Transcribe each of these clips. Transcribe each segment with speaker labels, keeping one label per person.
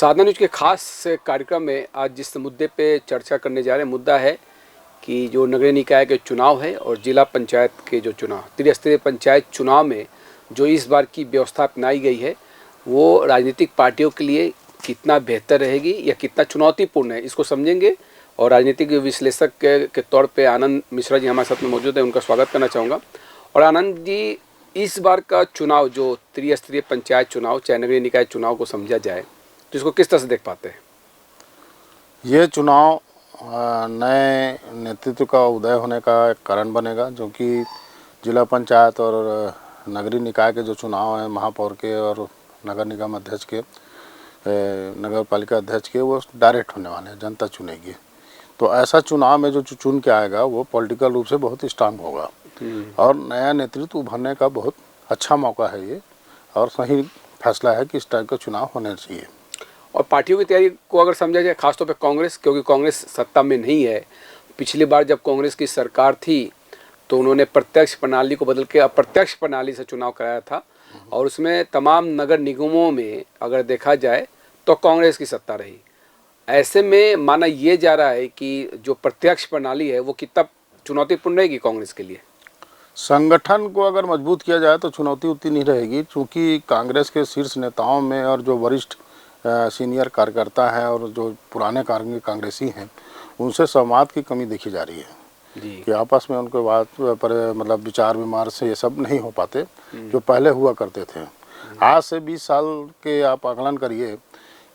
Speaker 1: साधना news के खास कार्यक्रम में आज जिस मुद्दे पे चर्चा करने जा रहे हैं, मुद्दा है कि जो नगरीय निकाय के चुनाव है और जिला पंचायत के जो चुनाव, त्रिस्तरीय पंचायत चुनाव में जो इस बार की व्यवस्था अपनाई गई है वो राजनीतिक पार्टियों के लिए कितना बेहतर रहेगी या कितना चुनौतीपूर्ण है, इसको समझेंगे। और राजनीतिक विश्लेषक के तौर पे आनंद मिश्रा जी हमारे साथ में मौजूद है, उनका स्वागत करना चाहूँगा। और आनंद जी, इस बार का चुनाव जो त्रिस्तरीय पंचायत चुनाव चाहे नगरीय निकाय चुनाव को समझा जाए तो इसको किस तरह से देख पाते हैं?
Speaker 2: ये चुनाव नए नेतृत्व का उदय होने का एक कारण बनेगा, जो कि जिला पंचायत और नगरीय निकाय के जो चुनाव हैं, महापौर के और नगर निगम अध्यक्ष के, नगर पालिका अध्यक्ष के, वो डायरेक्ट होने वाले हैं, जनता चुनेगी। तो ऐसा चुनाव में जो चुन के आएगा वो पॉलिटिकल रूप से बहुत स्ट्रांग होगा और नया नेतृत्व उभरने का बहुत अच्छा मौका है ये, और सही फैसला है कि इस टाइप का चुनाव होना चाहिए।
Speaker 1: और पार्टियों की तैयारी को अगर समझा जाए, खासतौर पे कांग्रेस, क्योंकि कांग्रेस सत्ता में नहीं है। पिछली बार जब कांग्रेस की सरकार थी तो उन्होंने प्रत्यक्ष प्रणाली को बदल के अप्रत्यक्ष प्रणाली से चुनाव कराया था और उसमें तमाम नगर निगमों में अगर देखा जाए तो कांग्रेस की सत्ता रही। ऐसे में माना ये जा रहा है कि जो प्रत्यक्ष प्रणाली है वो कितना चुनौतीपूर्ण रहेगी कांग्रेस के लिए?
Speaker 2: संगठन को अगर मजबूत किया जाए तो चुनौती उतनी नहीं रहेगी, क्योंकि कांग्रेस के शीर्ष नेताओं में और जो वरिष्ठ सीनियर कार्यकर्ता हैं और जो पुराने कांग्रेसी हैं, उनसे संवाद की कमी देखी जा रही है कि आपस में उनके बात पर मतलब विचार विमर्श ये सब नहीं हो पाते जो पहले हुआ करते थे। आज से 20 साल के आप आकलन करिए,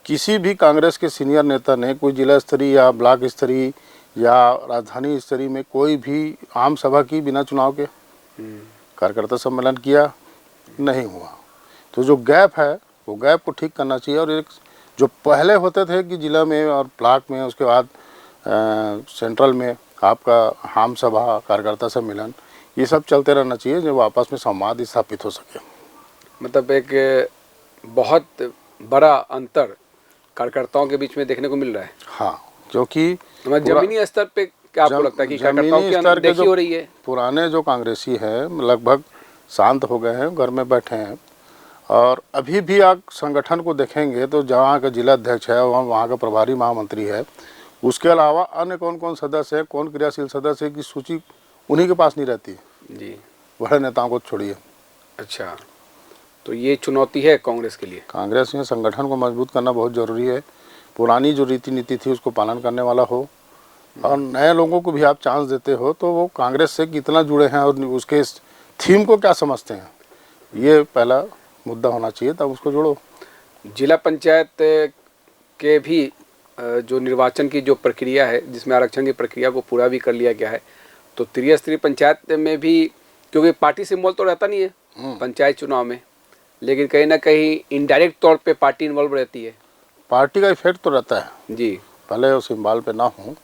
Speaker 2: किसी भी कांग्रेस के सीनियर नेता ने कोई जिला स्तरीय या ब्लॉक स्तरीय या राजधानी स्तरीय में कोई भी आम सभा की बिना चुनाव के, कार्यकर्ता सम्मेलन किया नहीं हुआ। तो जो गैप है वो गैप को ठीक करना चाहिए। और एक जो पहले होते थे कि जिला में और ब्लॉक में, उसके बाद सेंट्रल में आपका आम सभा, कार्यकर्ता सम्मेलन, ये सब चलते रहना चाहिए जब आपस में संवाद स्थापित हो सके।
Speaker 1: मतलब एक बहुत बड़ा अंतर कार्यकर्ताओं के बीच में देखने को मिल रहा है।
Speaker 2: हाँ, क्योंकि
Speaker 1: जमीनी स्तर पे क्या आपको लगता है कि कार्यकर्ताओं की अनदेखी हो रही है? पुराने
Speaker 2: जो कांग्रेसी हैं लगभग शांत हो गए हैं, घर में बैठे हैं। और अभी भी आप संगठन को देखेंगे तो जहाँ का जिला अध्यक्ष है, वहाँ का प्रभारी महामंत्री है, उसके अलावा अन्य कौन कौन सदस्य है, कौन क्रियाशील सदस्य है की सूची उन्हीं के पास नहीं रहती
Speaker 1: जी,
Speaker 2: बड़े नेताओं को छोड़िए।
Speaker 1: अच्छा, तो ये चुनौती है कांग्रेस के लिए।
Speaker 2: कांग्रेस में संगठन को मजबूत करना बहुत ज़रूरी है। पुरानी जो रीति नीति थी उसको पालन करने वाला हो और नए लोगों को भी आप चांस देते हो तो वो कांग्रेस से कितना जुड़े हैं और उसके थीम को क्या समझते हैं, ये पहला मुद्दा होना चाहिए, तब उसको जोड़ो।
Speaker 1: जिला पंचायत के भी जो निर्वाचन की जो प्रक्रिया है, जिसमें आरक्षण की प्रक्रिया को पूरा भी कर लिया गया है, तो त्रिस्तरीय पंचायत में भी, क्योंकि पार्टी सिंबल तो रहता नहीं है पंचायत चुनाव में, लेकिन कहीं ना कहीं इनडायरेक्ट तौर पे पार्टी इन्वॉल्व रहती है।
Speaker 2: पार्टी का इफेक्ट तो रहता है
Speaker 1: जी,
Speaker 2: भले उस सिंबल पे ना हो,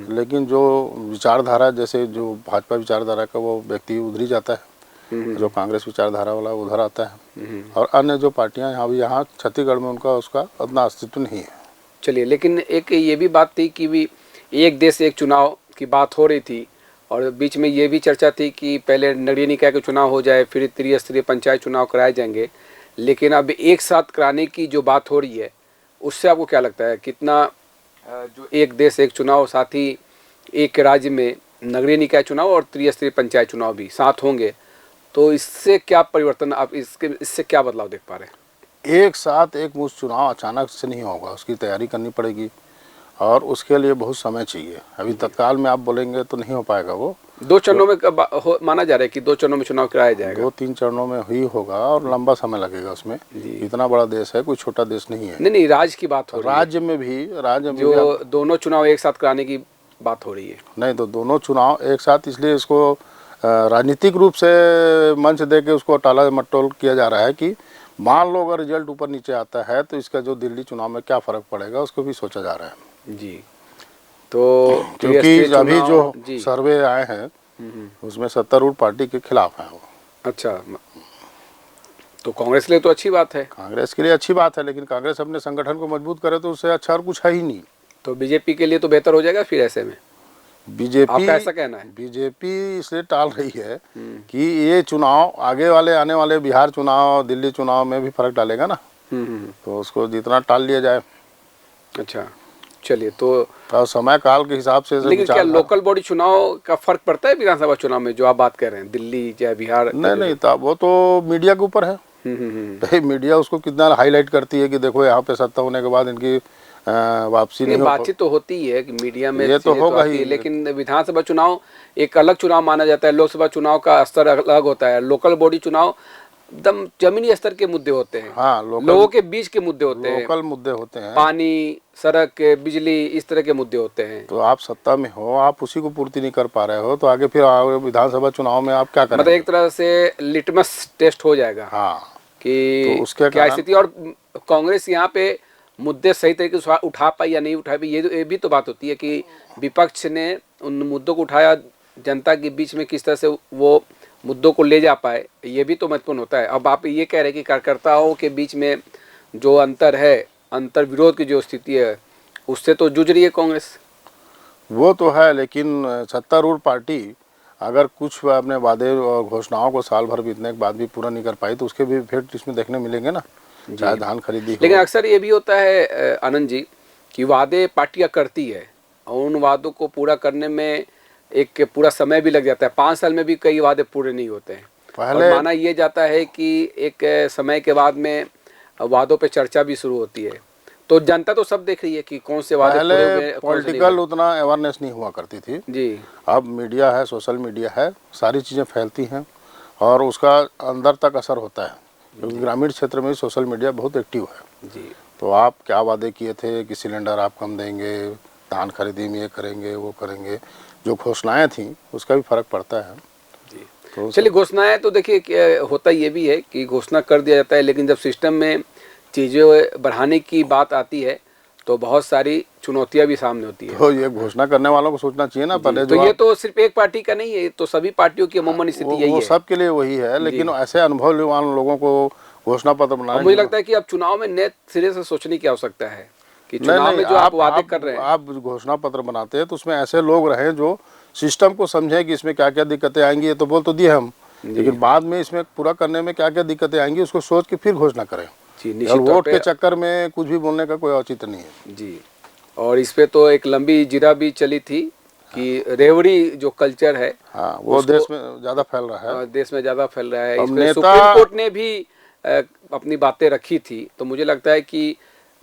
Speaker 2: लेकिन जो विचारधारा, जैसे जो भाजपा विचारधारा का वो व्यक्ति उधर ही जाता है, जो कांग्रेस विचारधारा वाला उधर आता है, और अन्य जो पार्टियां यहाँ छत्तीसगढ़ में उनका उसका अपना अस्तित्व नहीं है।
Speaker 1: चलिए, लेकिन एक ये भी बात थी कि भी एक देश एक चुनाव की बात हो रही थी और बीच में ये भी चर्चा थी कि पहले नगरीय निकाय के चुनाव हो जाए फिर त्रिस्तरीय पंचायत चुनाव कराए जाएंगे, लेकिन अब एक साथ कराने की जो बात हो रही है उससे आपको क्या लगता है, कितना जो एक देश एक चुनाव, साथ ही एक राज्य में नगरीय निकाय चुनाव और त्रिस्तरीय पंचायत चुनाव भी साथ होंगे, तो इससे क्या परिवर्तन, आप इससे क्या बदलाव देख पा रहे हैं?
Speaker 2: एक साथ एक मुश्त चुनाव अचानक से नहीं होगा, उसकी तैयारी करनी पड़ेगी और उसके लिए बहुत समय चाहिए। अभी तत्काल में आप बोलेंगे तो नहीं हो पाएगा। वो
Speaker 1: 2 चरणों में माना जा रहा है कि 2 चरणों में चुनाव कराया जाएगा।
Speaker 2: 2-3 चरणों में ही होगा और लंबा समय लगेगा उसमें। इतना बड़ा देश है, कोई छोटा देश नहीं है।
Speaker 1: नहीं, राज्य की बात हो रही है।
Speaker 2: राज्य में भी
Speaker 1: जो दोनों चुनाव एक साथ कराने की बात हो रही है।
Speaker 2: नहीं, तो दोनों चुनाव एक साथ, इसलिए इसको राजनीतिक रूप से मंच दे के उसको टाला मटोल किया जा रहा है कि मान लो अगर रिजल्ट ऊपर नीचे आता है तो इसका जो दिल्ली चुनाव में क्या फ़र्क पड़ेगा, उसको भी सोचा जा रहा है।
Speaker 1: जी, तो
Speaker 2: क्योंकि अभी जो सर्वे आए हैं उसमें सत्तारूढ़ पार्टी के खिलाफ है वो।
Speaker 1: अच्छा, तो कांग्रेस के लिए तो अच्छी बात है।
Speaker 2: कांग्रेस के लिए अच्छी बात है, लेकिन कांग्रेस अपने संगठन को मजबूत करे तो उससे अच्छा और कुछ है ही नहीं।
Speaker 1: तो बीजेपी के लिए तो बेहतर हो जाएगा फिर ऐसे में?
Speaker 2: बीजेपी,
Speaker 1: आपका ऐसा कहना है?
Speaker 2: बीजेपी इसलिए टाल रही है कि ये चुनाव आगे वाले आने वाले बिहार चुनाव, दिल्ली चुनाव में भी फर्क डालेगा ना, तो उसको जितना टाल लिया जाए।
Speaker 1: अच्छा, चलिए तो
Speaker 2: और समय काल के हिसाब से
Speaker 1: लेकिन क्या
Speaker 2: विचार
Speaker 1: लोकल बॉडी चुनाव का फर्क पड़ता है विधानसभा चुनाव में, जो आप बात कर रहे हैं दिल्ली या बिहार?
Speaker 2: नहीं नहीं था, वो तो मीडिया के ऊपर है। भाई मीडिया उसको कितना हाईलाइट करती है कि देखो यहाँ पे सत्ता होने के बाद इनकी वापसी नहीं हो।
Speaker 1: बातचीत तो होती ही है कि मीडिया में
Speaker 2: ये तो
Speaker 1: चीजें
Speaker 2: होगा
Speaker 1: आती
Speaker 2: ही,
Speaker 1: है, लेकिन विधानसभा चुनाव एक अलग चुनाव माना जाता है। लोकसभा चुनाव का स्तर अलग होता है। लोकल बॉडी चुनाव एकदम जमीनी स्तर के मुद्दे होते हैं।
Speaker 2: हाँ,
Speaker 1: लोगों के बीच के मुद्दे होते हैं,
Speaker 2: लोकल मुद्दे होते हैं,
Speaker 1: पानी, सड़क, बिजली, इस तरह के मुद्दे होते हैं।
Speaker 2: तो आप सत्ता में हो, आप उसी को पूर्ति नहीं कर पा रहे हो, तो आगे फिर विधानसभा चुनाव में आप क्या करेंगे?
Speaker 1: मतलब एक तरह से लिटमस टेस्ट हो जाएगा
Speaker 2: हाँ,
Speaker 1: कि
Speaker 2: तो उसके
Speaker 1: क्या
Speaker 2: कारण
Speaker 1: स्थिति। और कांग्रेस यहाँ पे मुद्दे सही तरीके से उठा पाई या नहीं उठा पाई, ये भी तो बात होती है कि विपक्ष ने उन मुद्दों को उठाया, जनता के बीच में किस तरह से वो मुद्दों को ले जा पाए, ये भी तो महत्वपूर्ण होता है। अब आप ये कह रहे हैं कि कार्यकर्ताओं के बीच में जो अंतर है, अंतर विरोध की जो स्थिति है, उससे तो जूझ रही है कांग्रेस।
Speaker 2: वो तो है, लेकिन सत्तारूढ़ पार्टी अगर कुछ अपने वादे और घोषणाओं को साल भर बीतने के बाद भी पूरा नहीं कर पाई, तो उसके भी इफेक्ट इसमें देखने मिलेंगे ना, चाहे धान खरीदी हो।
Speaker 1: लेकिन अक्सर ये भी होता है आनंद जी कि वादे पार्टियां करती है और उन वादों को पूरा करने में एक पूरा समय भी लग जाता है। 5 साल में भी कई वादे पूरे नहीं होते हैं।
Speaker 2: पहले
Speaker 1: और माना ये जाता है कि एक समय के बाद में वादों पे चर्चा भी शुरू होती है, तो जनता तो सब देख रही है कि कौन से वादे पूरे हुए,
Speaker 2: पहले
Speaker 1: कौन से नहीं
Speaker 2: पॉलिटिकल
Speaker 1: हुए।
Speaker 2: उतना अवेयरनेस नहीं हुआ करती थी
Speaker 1: जी,
Speaker 2: अब मीडिया है, सोशल मीडिया है, सारी चीज़ें फैलती हैं और उसका अंदर तक असर होता है, क्योंकि ग्रामीण क्षेत्र में भी सोशल मीडिया बहुत एक्टिव है।
Speaker 1: जी,
Speaker 2: तो आप क्या वादे किए थे कि सिलेंडर आप कम देंगे, धान खरीदी में ये करेंगे वो करेंगे, जो घोषणाएं थी उसका भी फर्क पड़ता है।
Speaker 1: जी।
Speaker 2: तो
Speaker 1: चलिए, घोषणाएं तो देखिए होता ये भी है कि घोषणा कर दिया जाता है, लेकिन जब सिस्टम में चीज़ें बढ़ाने की बात आती है तो बहुत सारी चुनौतियां भी सामने होती है।
Speaker 2: तो ये घोषणा करने वालों को सोचना चाहिए ना पहले।
Speaker 1: तो ये तो सिर्फ एक पार्टी का नहीं है, तो सभी पार्टियों की अमूमन स्थिति यही
Speaker 2: वो
Speaker 1: है।
Speaker 2: सब के लिए वही है, लेकिन ऐसे अनुभववान लोगों को घोषणा पत्र
Speaker 1: और
Speaker 2: बनाने।
Speaker 1: मुझे लगता है कि अब चुनाव में नए सिरे से सोचने की आवश्यकता है कि चुनाव में जो आप वादे कर रहे हैं,
Speaker 2: आप घोषणा पत्र बनाते हैं तो उसमें ऐसे लोग रहे जो सिस्टम को समझे कि इसमें क्या क्या दिक्कतें आएंगी। ये तो बोल तो दिए हम, लेकिन बाद में इसमें पूरा करने में क्या क्या दिक्कतें आएंगी उसको सोच के फिर घोषणा करें।
Speaker 1: जी,
Speaker 2: और
Speaker 1: निश्चित तौर
Speaker 2: वोट
Speaker 1: पे।
Speaker 2: के चक्कर में कुछ भी बोलने का कोई औचित्य नहीं है।
Speaker 1: जी, और इस पे तो एक लंबी जिरा भी चली थी कि रेवड़ी जो कल्चर है,
Speaker 2: हाँ, वो देश में ज़्यादा फैल रहा है।
Speaker 1: देश में ज़्यादा फैल रहा है।
Speaker 2: अब
Speaker 1: इस पे
Speaker 2: नेता-
Speaker 1: सुप्रीम कोर्ट ने भी अपनी बातें रखी थी। तो मुझे लगता है कि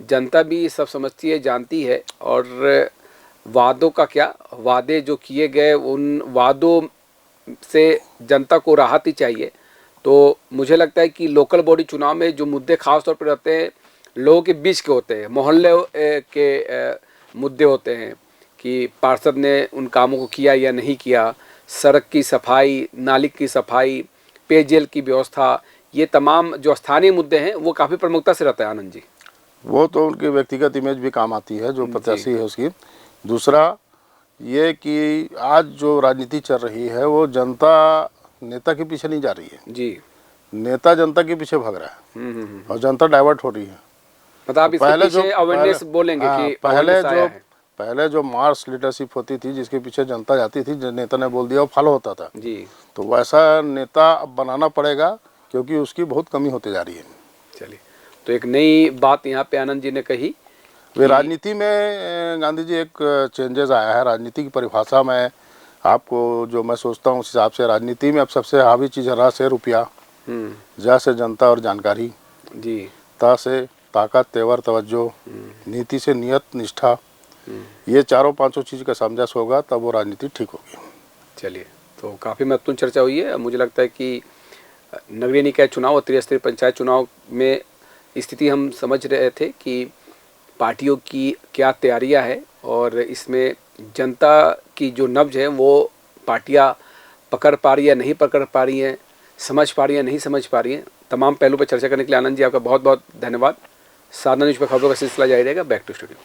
Speaker 1: जनता भी सब समझती है, जानती है। और वादों का क्या, वादे जो किए गए उन वादों से जनता को राहत ही चाहिए। तो मुझे लगता है कि लोकल बॉडी चुनाव में जो मुद्दे खास तौर पर रहते हैं, लोगों के बीच के होते हैं, मोहल्ले के मुद्दे होते हैं कि पार्षद ने उन कामों को किया या नहीं किया, सड़क की सफाई, नाली की सफाई, पेयजल की व्यवस्था, ये तमाम जो स्थानीय मुद्दे हैं वो काफ़ी प्रमुखता से रहता है आनंद जी।
Speaker 2: वो तो उनकी व्यक्तिगत इमेज भी काम आती है जो प्रत्याशी है उसकी। दूसरा ये कि आज जो राजनीति चल रही है वो जनता नेता के पीछे नहीं जा रही है,
Speaker 1: जी,
Speaker 2: नेता जनता के पीछे भाग रहा है और जनता डाइवर्ट हो रही है।
Speaker 1: मतलब आप इसके पीछे अवेयरनेस बोलेंगे कि
Speaker 2: पहले
Speaker 1: awareness आया है।
Speaker 2: पहले जो मार्स लीडरशिप होती थी जिसके पीछे जनता जाती थी, जो नेता ने बोल दिया वो फॉलो होता था।
Speaker 1: जी,
Speaker 2: तो वैसा नेता अब बनाना पड़ेगा क्योंकि उसकी बहुत कमी होती जा रही है।
Speaker 1: चलिए, तो एक नई बात यहाँ पे आनंद जी ने कही।
Speaker 2: वे राजनीति में गांधी जी एक चेंजेस आया है राजनीति की परिभाषा में। आपको जो मैं सोचता हूँ उस हिसाब से राजनीति में अब सबसे हावी चीज़ है रा से रुपया, जा से जनता और जानकारी,
Speaker 1: जी,
Speaker 2: ता से ताकत तेवर तवज्जो, नीति से नियत निष्ठा, ये चारों पांचों चीज़ का समंजस होगा तब वो राजनीति ठीक होगी।
Speaker 1: चलिए, तो काफ़ी महत्वपूर्ण चर्चा हुई है। मुझे लगता है कि नगरीय निकाय चुनाव और त्रिस्तरीय पंचायत चुनाव में स्थिति हम समझ रहे थे कि पार्टियों की क्या तैयारियां है और इसमें जनता की जो नब्ज है वो पार्टियां पकड़ पा रही है, नहीं पकड़ पा रही हैं, समझ पा रही हैं, नहीं समझ पा रही हैं। तमाम पहलू पर चर्चा करने के लिए आनंद जी आपका बहुत बहुत धन्यवाद। साधना न्यूज़ पर खबरों का सिलसिला जारी रहेगा। Back to studio.